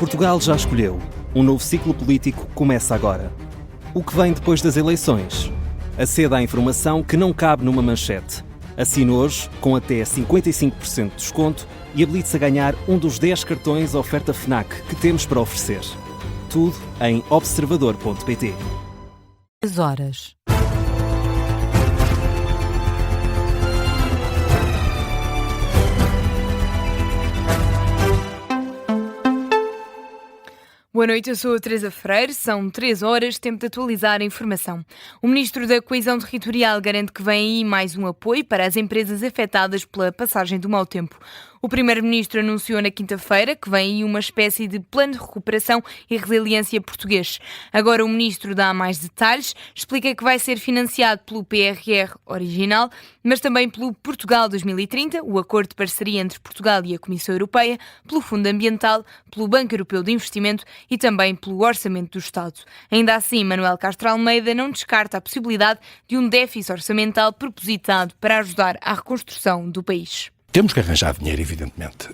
Portugal já escolheu. Um novo ciclo político começa agora. O que vem depois das eleições? Aceda à informação que não cabe numa manchete. Assine hoje, com até 55% de desconto, e habilite-se a ganhar um dos 10 cartões oferta FNAC que temos para oferecer. Tudo em observador.pt. As horas. Boa noite, eu sou a Teresa Freire, são 3 horas, tempo de atualizar a informação. O Ministro da Coesão Territorial garante que vem aí mais um apoio para as empresas afetadas pela passagem do mau tempo. O Primeiro-Ministro anunciou na quinta-feira que vem aí uma espécie de plano de recuperação e resiliência português. Agora o Ministro dá mais detalhes, explica que vai ser financiado pelo PRR original, mas também pelo Portugal 2030, o acordo de parceria entre Portugal e a Comissão Europeia, pelo Fundo Ambiental, pelo Banco Europeu de Investimento e também pelo Orçamento do Estado. Ainda assim, Manuel Castro Almeida não descarta a possibilidade de um déficit orçamental propositado para ajudar à reconstrução do país. Temos que arranjar dinheiro, evidentemente,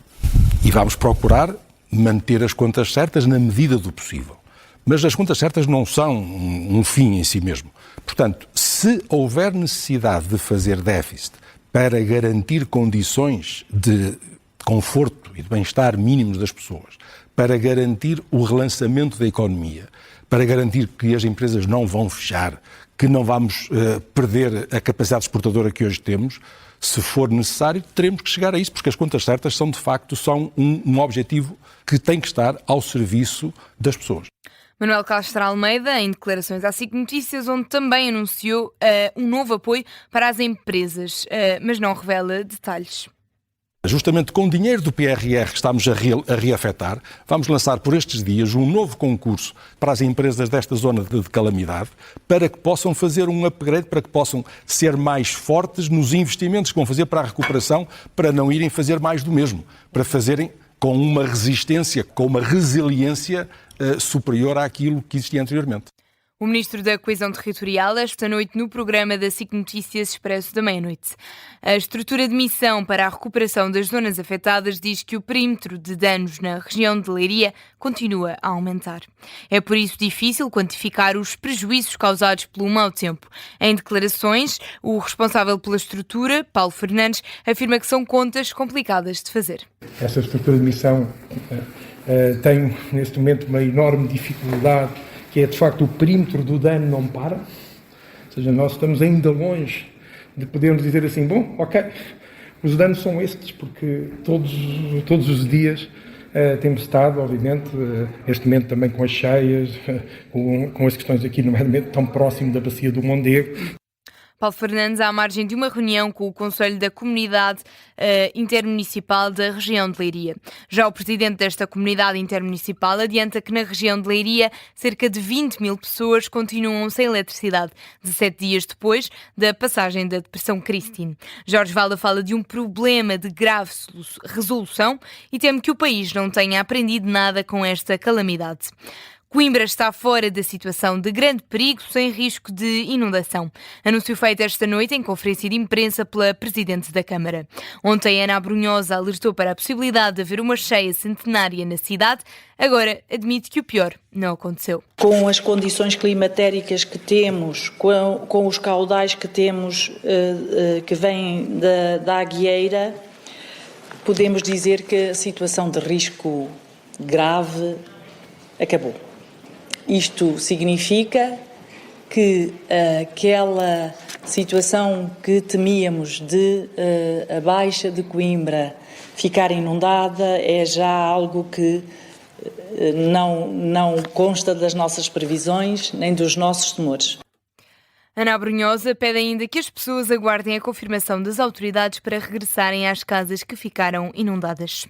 e vamos procurar manter as contas certas na medida do possível. Mas as contas certas não são um fim em si mesmo. Portanto, se houver necessidade de fazer déficit para garantir condições de conforto e de bem-estar mínimos das pessoas, para garantir o relançamento da economia, para garantir que as empresas não vão fechar, que não vamos perder a capacidade exportadora que hoje temos, se for necessário, teremos que chegar a isso, porque as contas certas são, de facto, um objetivo que tem que estar ao serviço das pessoas. Manuel Castro Almeida, em declarações à SIC Notícias, onde também anunciou um novo apoio para as empresas, mas não revela detalhes. Justamente com o dinheiro do PRR que estamos a reafetar, vamos lançar por estes dias um novo concurso para as empresas desta zona de calamidade, para que possam fazer um upgrade, para que possam ser mais fortes nos investimentos que vão fazer para a recuperação, para não irem fazer mais do mesmo, para fazerem com uma resistência, com uma resiliência superior àquilo que existia anteriormente. O Ministro da Coesão Territorial, esta noite no programa da SIC Notícias Expresso da meia-noite. A estrutura de missão para a recuperação das zonas afetadas diz que o perímetro de danos na região de Leiria continua a aumentar. É por isso difícil quantificar os prejuízos causados pelo mau tempo. Em declarações, o responsável pela estrutura, Paulo Fernandes, afirma que são contas complicadas de fazer. Esta estrutura de missão tem, neste momento, uma enorme dificuldade, que é, de facto, o perímetro do dano não para. Ou seja, nós estamos ainda longe de podermos dizer assim, bom, ok, os danos são estes, porque todos os dias temos estado, obviamente, neste momento também com as cheias, com as questões aqui, nomeadamente, tão próximo da bacia do Mondego. Paulo Fernandes, à margem de uma reunião com o Conselho da Comunidade Intermunicipal da região de Leiria. Já o presidente desta comunidade intermunicipal adianta que na região de Leiria cerca de 20 mil pessoas continuam sem eletricidade, 17 dias depois da passagem da Depressão Christine. Jorge Valda fala de um problema de grave resolução e teme que o país não tenha aprendido nada com esta calamidade. Coimbra está fora da situação de grande perigo, sem risco de inundação. Anúncio feito esta noite em conferência de imprensa pela Presidente da Câmara. Ontem, Ana Abrunhosa alertou para a possibilidade de haver uma cheia centenária na cidade. Agora, admite que o pior não aconteceu. Com as condições climatéricas que temos, com os caudais que temos, que vêm da Aguieira, podemos dizer que a situação de risco grave acabou. Isto significa que aquela situação que temíamos de a Baixa de Coimbra ficar inundada é já algo que não consta das nossas previsões nem dos nossos temores. Ana Abrunhosa pede ainda que as pessoas aguardem a confirmação das autoridades para regressarem às casas que ficaram inundadas.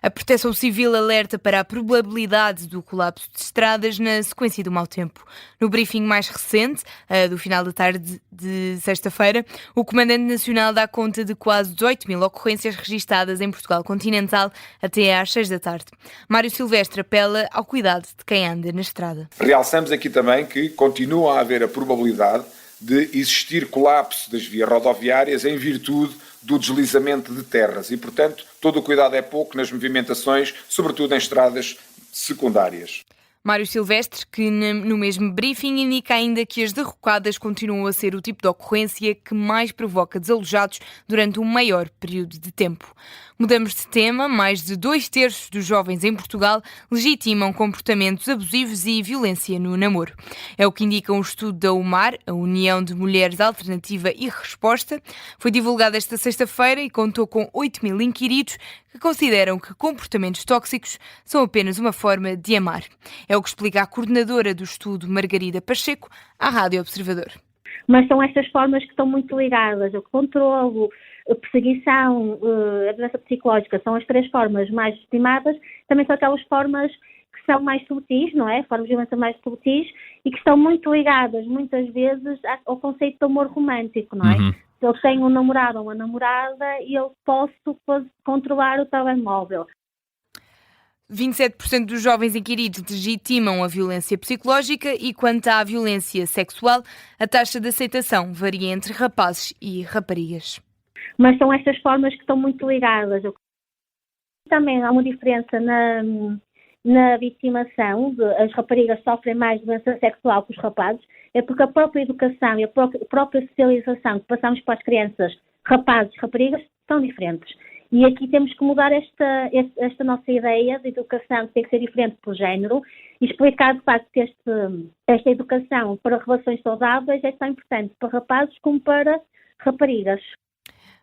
A Proteção Civil alerta para a probabilidade do colapso de estradas na sequência do mau tempo. No briefing mais recente, do final da tarde de sexta-feira, o Comandante Nacional dá conta de quase 18 mil ocorrências registadas em Portugal continental até às 6 da tarde. Mário Silvestre apela ao cuidado de quem anda na estrada. Realçamos aqui também que continua a haver a probabilidade de existir colapso das vias rodoviárias em virtude do deslizamento de terras e, portanto, todo o cuidado é pouco nas movimentações, sobretudo em estradas secundárias. Mário Silvestre, que no mesmo briefing indica ainda que as derrocadas continuam a ser o tipo de ocorrência que mais provoca desalojados durante um maior período de tempo. Mudamos de tema. Mais de 2/3 dos jovens em Portugal legitimam comportamentos abusivos e violência no namoro. É o que indica um estudo da UMAR, a União de Mulheres Alternativa e Resposta. Foi divulgado esta sexta-feira e contou com 8.000 inquiridos que consideram que comportamentos tóxicos são apenas uma forma de amar. É o que explica a coordenadora do estudo, Margarida Pacheco, à Rádio Observador. Mas são estas formas que estão muito ligadas ao controlo, a perseguição, a doença psicológica, são as 3 formas mais estimadas. Também são aquelas formas que são mais subtis, não é? Formas de violência mais subtis e que estão muito ligadas, muitas vezes, ao conceito de amor romântico, não é? Uhum. Eu tenho um namorado ou uma namorada e eu posso controlar o telemóvel. 27% dos jovens inquiridos legitimam a violência psicológica e, quanto à violência sexual, a taxa de aceitação varia entre rapazes e raparigas. Mas são estas formas que estão muito ligadas. Também há uma diferença na vitimação. As raparigas sofrem mais violência sexual que os rapazes. É porque a própria educação e a própria socialização que passamos para as crianças, rapazes e raparigas, são diferentes. E aqui temos que mudar esta nossa ideia de educação que tem que ser diferente por género e explicar de facto que esta educação para relações saudáveis é tão importante para rapazes como para raparigas.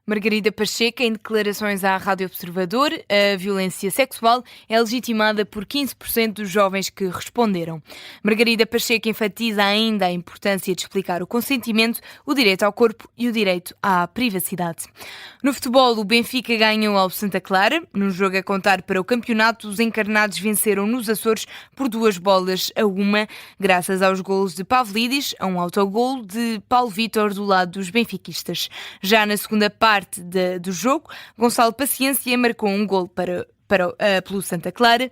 Margarida Pacheco, em declarações à Rádio Observador, a violência sexual é legitimada por 15% dos jovens que responderam. Margarida Pacheco enfatiza ainda a importância de explicar o consentimento, o direito ao corpo e o direito à privacidade. No futebol, o Benfica ganhou ao Santa Clara. No jogo a contar para o campeonato, os encarnados venceram nos Açores por 2-1, graças aos golos de Pavlidis, a um autogolo de Paulo Vítor do lado dos benfiquistas. Já na segunda parte do jogo, Gonçalo Paciência marcou um gol pelo Santa Clara.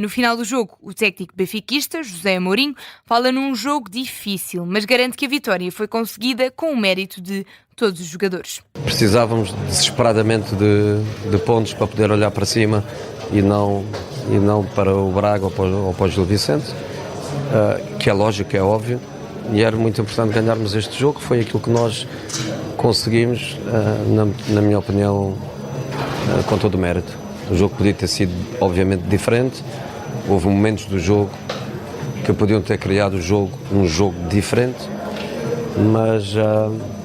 No final do jogo, o técnico benfiquista, José Mourinho, fala num jogo difícil, mas garante que a vitória foi conseguida com o mérito de todos os jogadores. Precisávamos desesperadamente de pontos para poder olhar para cima e não para o Braga ou para o Gil Vicente, que é lógico, é óbvio, e era muito importante ganharmos este jogo. Foi aquilo que nós conseguimos, na minha opinião, com todo o mérito. O jogo podia ter sido, obviamente, diferente. Houve momentos do jogo que podiam ter criado um jogo diferente,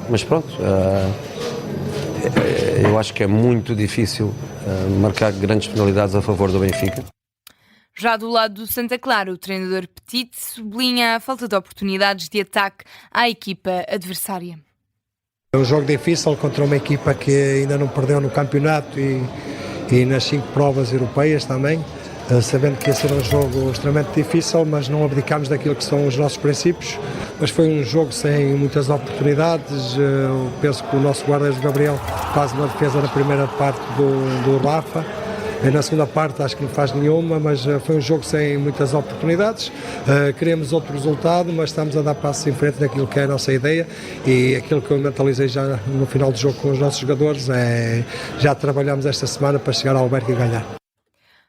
mas pronto, eu acho que é muito difícil marcar grandes penalidades a favor do Benfica. Já do lado do Santa Clara, o treinador Petit sublinha a falta de oportunidades de ataque à equipa adversária. É um jogo difícil contra uma equipa que ainda não perdeu no campeonato e nas 5 provas europeias também, sabendo que ia ser um jogo extremamente difícil, mas não abdicámos daquilo que são os nossos princípios. Mas foi um jogo sem muitas oportunidades. Eu penso que o nosso guarda-redes Gabriel faz uma defesa na primeira parte do Rafa. Na segunda parte acho que não faz nenhuma, mas foi um jogo sem muitas oportunidades. Queremos outro resultado, mas estamos a dar passos em frente naquilo que é a nossa ideia, e aquilo que eu mentalizei já no final do jogo com os nossos jogadores é já trabalhamos esta semana para chegar ao Albergue e ganhar.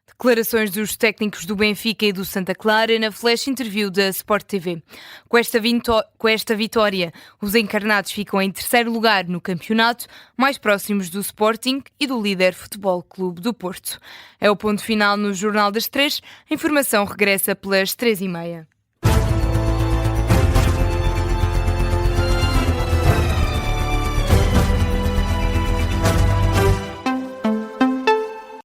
Declarações dos técnicos do Benfica e do Santa Clara na flash interview da Sport TV. Com esta vitória, os encarnados ficam em terceiro lugar no campeonato, mais próximos do Sporting e do líder Futebol Clube do Porto. É o ponto final no Jornal das 3. A informação regressa pelas 3h30.